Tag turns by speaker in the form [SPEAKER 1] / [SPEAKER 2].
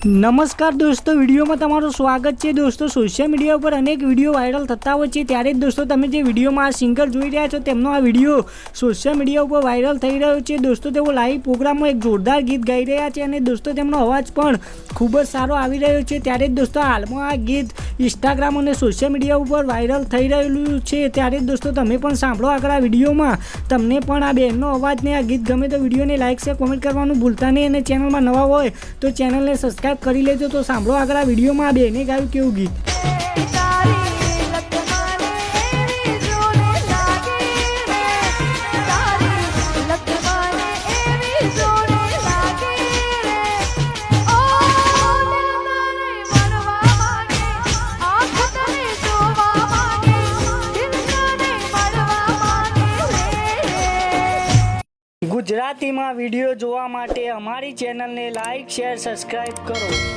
[SPEAKER 1] नमस्कार दोस्तों, वीडियो में तमाરું स्वागत है। दोस्तों, सोशल मीडिया पर अनेक वीडियो वायरल थता હોય છે ત્યારે જ दोस्तों તમે જે વિડીયોમાં આ સિંગર જોઈ રહ્યા છો તેમનો આ વિડીયો સોશિયલ મીડિયા ઉપર વાયરલ થઈ રહ્યો છે। दोस्तों, તેઓ લાઈવ પ્રોગ્રામમાં એક જોરદાર ગીત ગાઈ રહ્યા છે અને दोस्तों તેમનો અવાજ પણ ખૂબ જ સારો આવી રહ્યો છે। ત્યારે જ दोस्तों હાલમાં આ ગીત ઇન્સ્ટાગ્રામ અને સોશિયલ મીડિયા ઉપર વાયરલ થઈ રહેલું છે। ત્યારે જ दोस्तों તમે પણ સાંભળો આગળ આ વિડીયોમાં। તમને પણ આ બેનનો અવાજ ને આ ગીત ગમે તો વિડીયોને લાઈક શેર કોમેન્ટ કરવાનું ભૂલતા નહીં અને ચેનલમાં નવા હોય તો ચેનલને સબસ્ક્રાઇબ કરી લેજો। તો સાંભળો આગળ આ વિડીયોમાં આ બેને ગાયું કેવું ગીત। ગુજરાતીમાં વિડીયો જોવા માટે અમારી ચેનલને લાઈક શેર સબસ્ક્રાઇબ કરો।